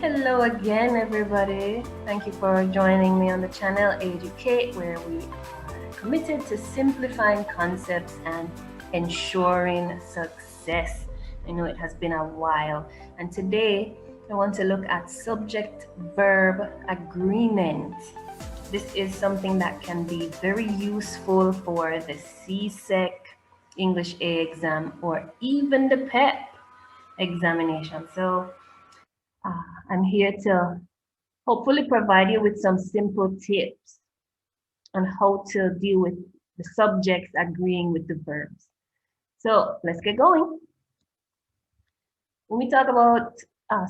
Hello again, everybody. Thank you for joining me on the channel AID-ucate, where we are committed to simplifying concepts and ensuring success. I know it has been a while, and today I want to look at subject-verb agreement. This is something that can be very useful for the CSEC, English A exam, or even the PEP examination. So I'm here to hopefully provide you with some simple tips on how to deal with the subjects agreeing with the verbs. So let's get going. When we talk about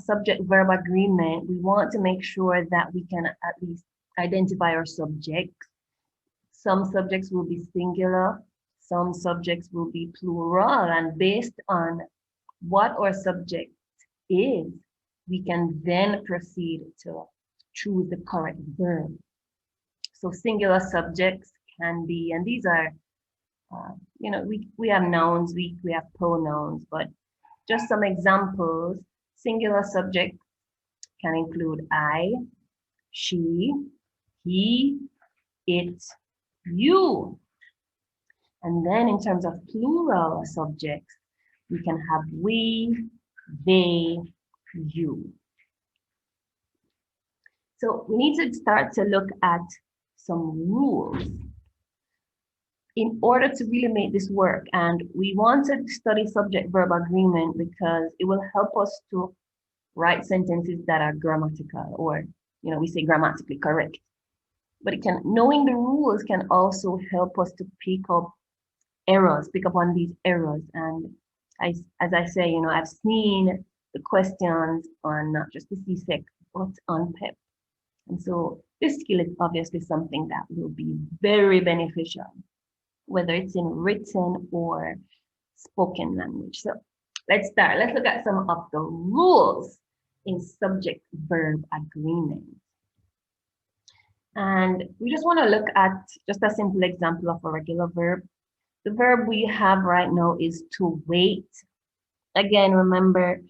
subject-verb agreement, we want to make sure that we can at least identify our subjects. Some subjects will be singular, some subjects will be plural, and based on what our subject is, we can then proceed to choose the correct verb. So singular subjects can be, and these are, we have nouns, we have pronouns, but just some examples. Singular subject can include I, she, he, it, you. And then in terms of plural subjects, we can have we, they, you. So we need to start to look at some rules in order to really make this work. And we want to study subject-verb agreement because it will help us to write sentences that are grammatical, or, we say grammatically correct. But knowing the rules can also help us to pick up on these errors. And as I say, I've seen the questions on not just the CSEC, but on PEP. And so this skill is obviously something that will be very beneficial, whether it's in written or spoken language. So let's start. Let's look at some of the rules in subject-verb agreement. And we just want to look at just a simple example of a regular verb. The verb we have right now is to wait. Again, remember,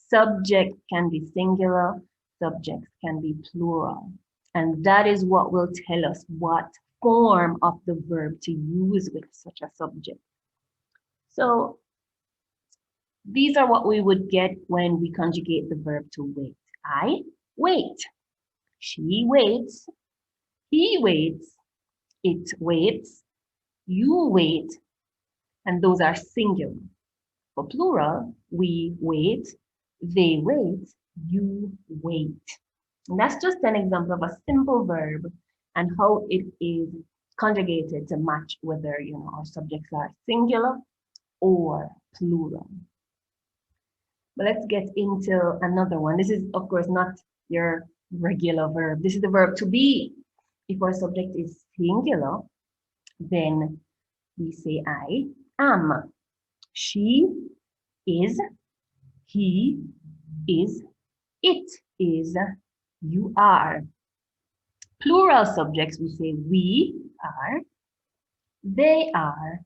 subject can be singular, subjects can be plural. And that is what will tell us what form of the verb to use with such a subject. So these are what we would get when we conjugate the verb to wait. I wait. She waits. He waits. It waits. You wait. And those are singular. For plural, we wait, they wait, you wait. And that's just an example of a simple verb and how it is conjugated to match whether, our subjects are singular or plural. But let's get into another one. This is, of course, not your regular verb. This is the verb to be. If our subject is singular, then we say I am. She is, he is, it is, you are. Plural subjects, we say we are, they are,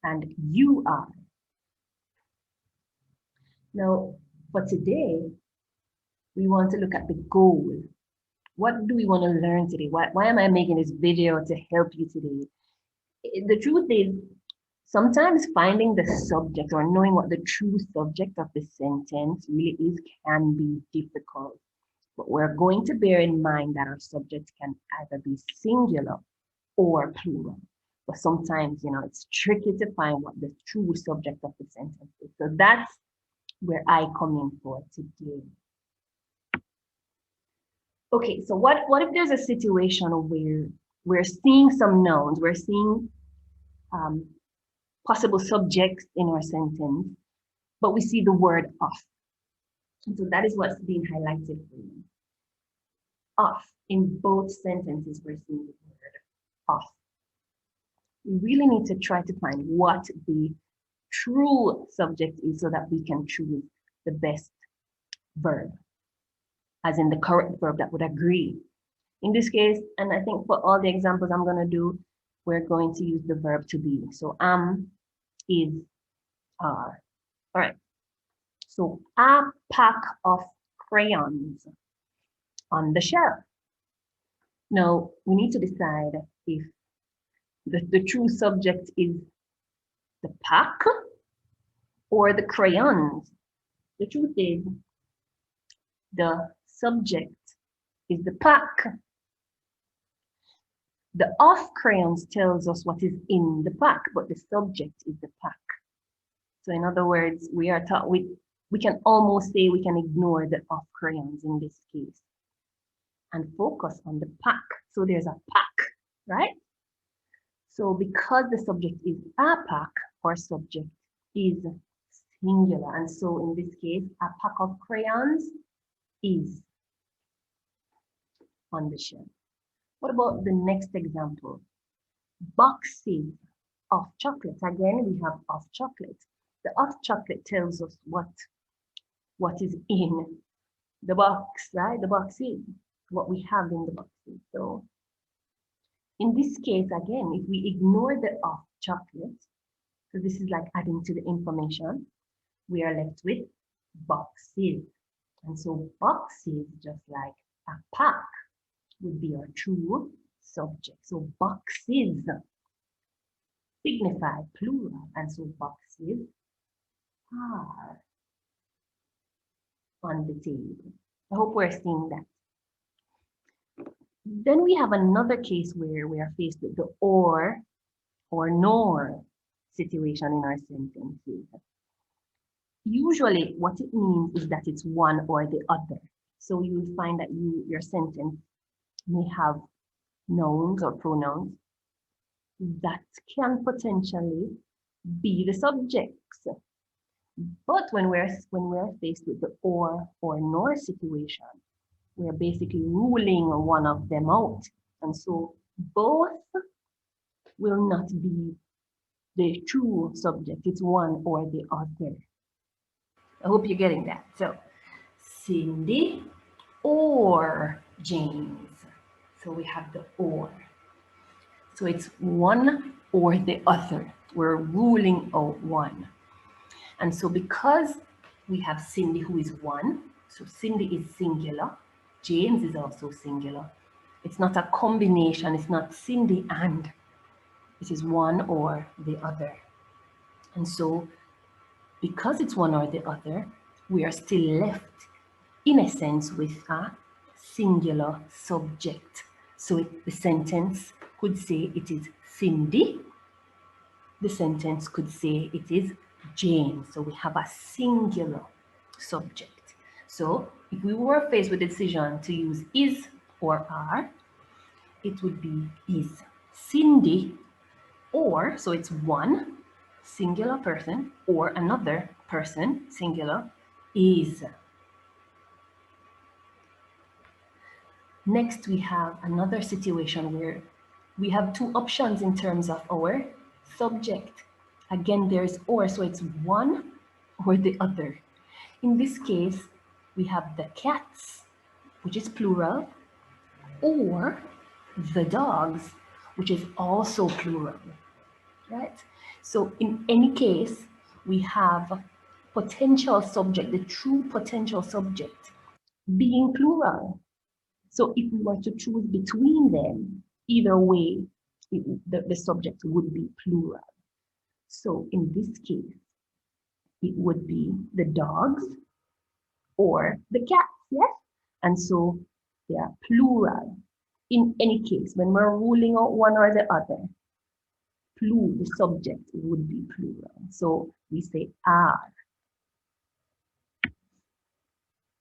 and you are. Now, for today, we want to look at the goal. What do we want to learn today? Why am I making this video to help you today? The truth is, sometimes finding the subject or knowing what the true subject of the sentence really is can be difficult. But we're going to bear in mind that our subject can either be singular or plural. But sometimes, it's tricky to find what the true subject of the sentence is. So that's where I come in for today. Okay, so what if there's a situation where we're seeing some nouns, we're seeing possible subjects in our sentence, but we see the word of. And so that is what's being highlighted for you. Of. In both sentences, we're seeing the word of. We really need to try to find what the true subject is so that we can choose the best verb, as in the correct verb that would agree. In this case, and I think for all the examples I'm going to do, we're going to use the verb to be. So am, is, are. All right. So a pack of crayons. on the shelf. Now, we need to decide if the true subject is the pack or the crayons. The truth is, the subject is the pack. The off crayons tells us what is in the pack, but the subject is the pack. So in other words, we are taught we can almost say we can ignore the off crayons in this case and focus on the pack. So there's a pack, right? So because the subject is a pack, our subject is singular. And so in this case, a pack of crayons is on the shelf. What about the next example? Boxes of chocolate. Again, we have of chocolate. The of chocolate tells us what is in the box, right? The boxes, what we have in the boxes. So in this case, again, if we ignore the of chocolate, so this is like adding to the information, we are left with boxes. And so boxes, just like a pack, would be our true subject. So boxes signify plural, and so boxes are on the table. I hope we're seeing that. Then we have another case where we are faced with the or nor situation in our sentences. Usually what it means is that it's one or the other. So you will find that your sentence may have nouns or pronouns that can potentially be the subjects. But when we're faced with the or nor situation, we're basically ruling one of them out. And so both will not be the true subject. It's one or the other. I hope you're getting that. So Cindy or James. So we have the or. So it's one or the other. We're ruling out one. And so because we have Cindy who is one, so Cindy is singular, James is also singular. It's not a combination, it's not Cindy and, it is one or the other. And so because it's one or the other, we are still left in a sense with a singular subject. So the sentence could say it is Cindy. The sentence could say it is James. So we have a singular subject. So if we were faced with a decision to use is or are, it would be is Cindy or, so it's one singular person or another person, singular, is. Next, we have another situation where we have two options in terms of our subject. Again, there's or, so it's one or the other. In this case, we have the cats, which is plural, or the dogs, which is also plural, right? So in any case, we have potential subject, the true potential subject, being plural. So if we were to choose between them, either way, the subject would be plural. So in this case, it would be the dogs or the cats, yes? And so they are plural. In any case, when we're ruling out one or the other, the subject would be plural. So we say are.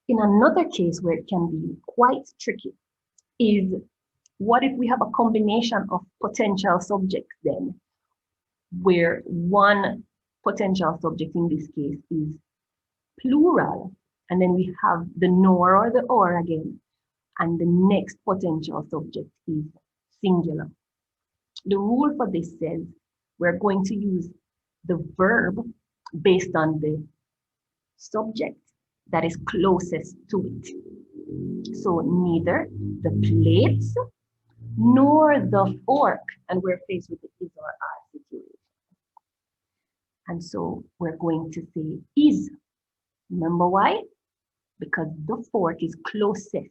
In another case where it can be quite tricky is what if we have a combination of potential subjects then, where one potential subject in this case is plural, and then we have the nor or the or again, and the next potential subject is singular. The rule for this says we're going to use the verb based on the subject that is closest to it. So neither the plates nor the fork, and we're faced with the is or are situation. And so we're going to say is. Remember why? Because the fork is closest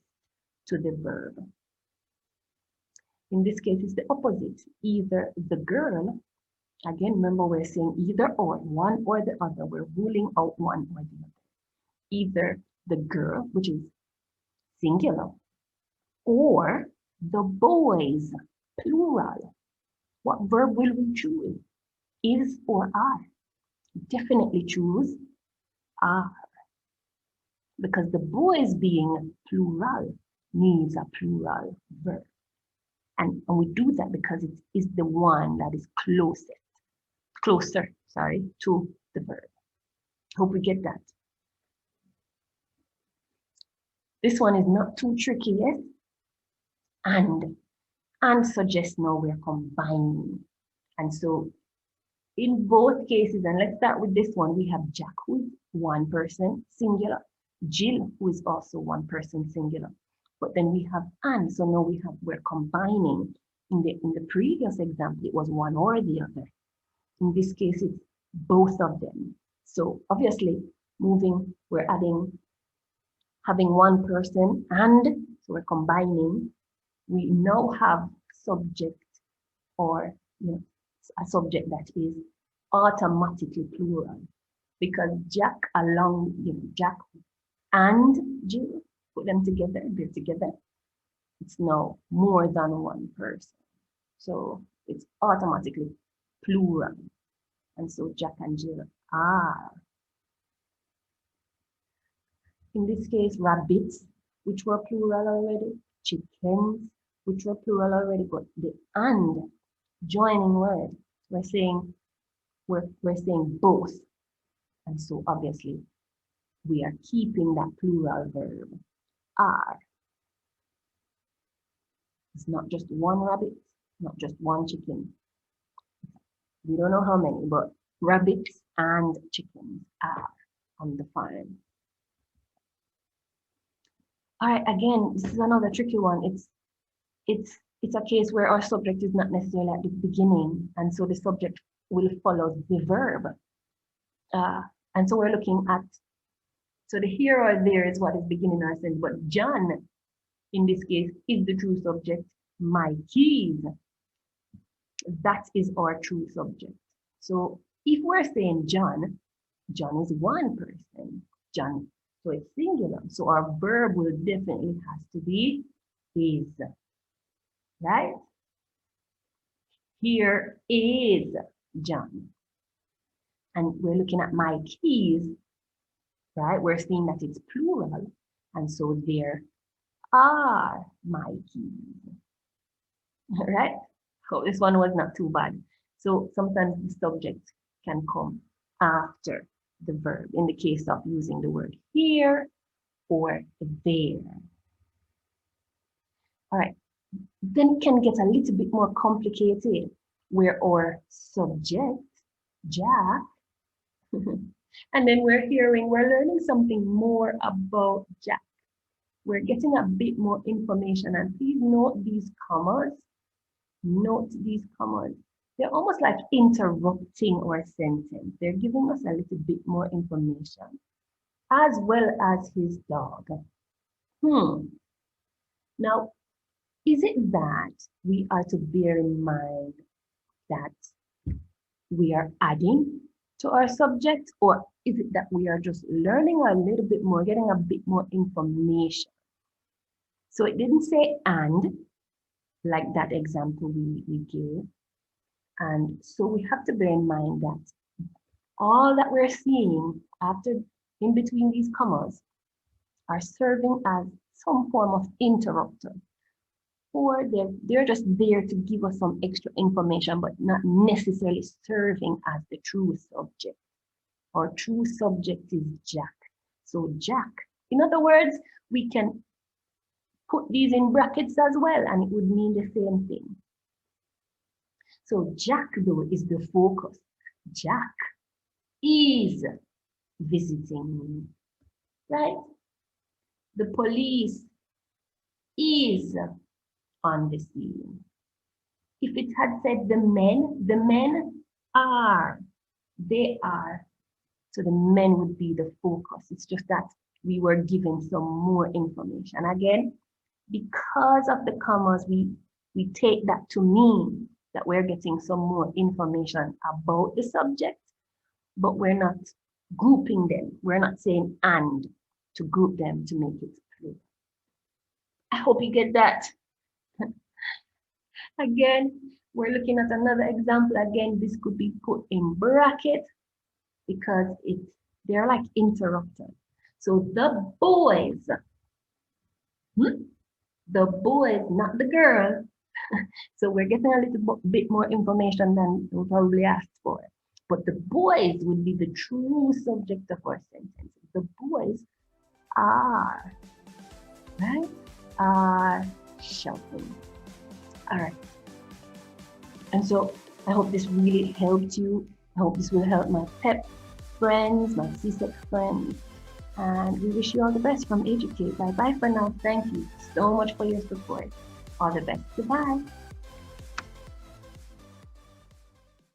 to the verb. In this case, it's the opposite. Either the girl, again, remember we're saying either or, one or the other. We're ruling out one or the other. Either the girl, which is singular, or the boys, plural. What verb will we choose? Is or are? Definitely choose are, because the boys being plural needs a plural verb. And we do that because it is the one that is closer to the verb. Hope we get that. This one is not too tricky, yes? And suggests now we're combining. And so in both cases, and let's start with this one, we have Jack, who is one person, singular. Jill, who is also one person, singular. But then we have and, so now we're combining. In the previous example, it was one or the other. In this case, it's both of them. So obviously, we're having one person, and so we're combining. We now have subject, or a subject that is automatically plural, because Jack Jack and Jill, put them together, they're together. It's now more than one person. So it's automatically plural. And so Jack and Jill are. In this case, rabbits, which were plural already, chickens, which were plural already, but the and joining word, we're saying both. And so obviously we are keeping that plural verb, are. It's not just one rabbit, not just one chicken. We don't know how many, but rabbits and chickens are on the farm. All right, again, this is another tricky one. It's a case where our subject is not necessarily at the beginning, and so the subject will follow the verb. And so we're looking at, so the here or there is what is beginning our sentence, but John, in this case, is the true subject. My keys, that is our true subject. So if we're saying John is one person, John, so it's singular. So our verb will definitely has to be is, right? Here is John. And we're looking at my keys, right? We're seeing that it's plural. And so there are my keys, right? So this one was not too bad. So sometimes the subject can come after the verb in the case of using the word here or there. All right, then it can get a little bit more complicated where our subject, Jack, and then we're learning something more about Jack. We're getting a bit more information, and please note these commas. Note these commas. They're almost like interrupting our sentence. They're giving us a little bit more information, as well as his dog. Now, is it that we are to bear in mind that we are adding to our subject, or is it that we are just learning a little bit more, getting a bit more information? So it didn't say and, like that example we gave. And so we have to bear in mind that all that we're seeing in between these commas are serving as some form of interrupter, or they're just there to give us some extra information, but not necessarily serving as the true subject. Our true subject is Jack. So Jack, in other words, we can put these in brackets as well, and it would mean the same thing. So Jack, though, is the focus. Jack is visiting me, right? The police is on the scene. If it had said the men are, they are. So the men would be the focus. It's just that we were given some more information. Again, because of the commas, we take that to mean that we're getting some more information about the subject, but we're not grouping them. We're not saying and to group them to make it clear. I hope you get that. Again, we're looking at another example. Again, this could be put in bracket because they're like interrupted. So the boys, not the girl. So we're getting a little bit more information than we probably asked for. But the boys would be the true subject of our sentence. The boys are, right? Are shopping. All right. And so I hope this really helped you. I hope this will help my PEP friends, my CSEC friends. And we wish you all the best from AID-ucate. Bye-bye for now. Thank you so much for your support. All the best. Goodbye.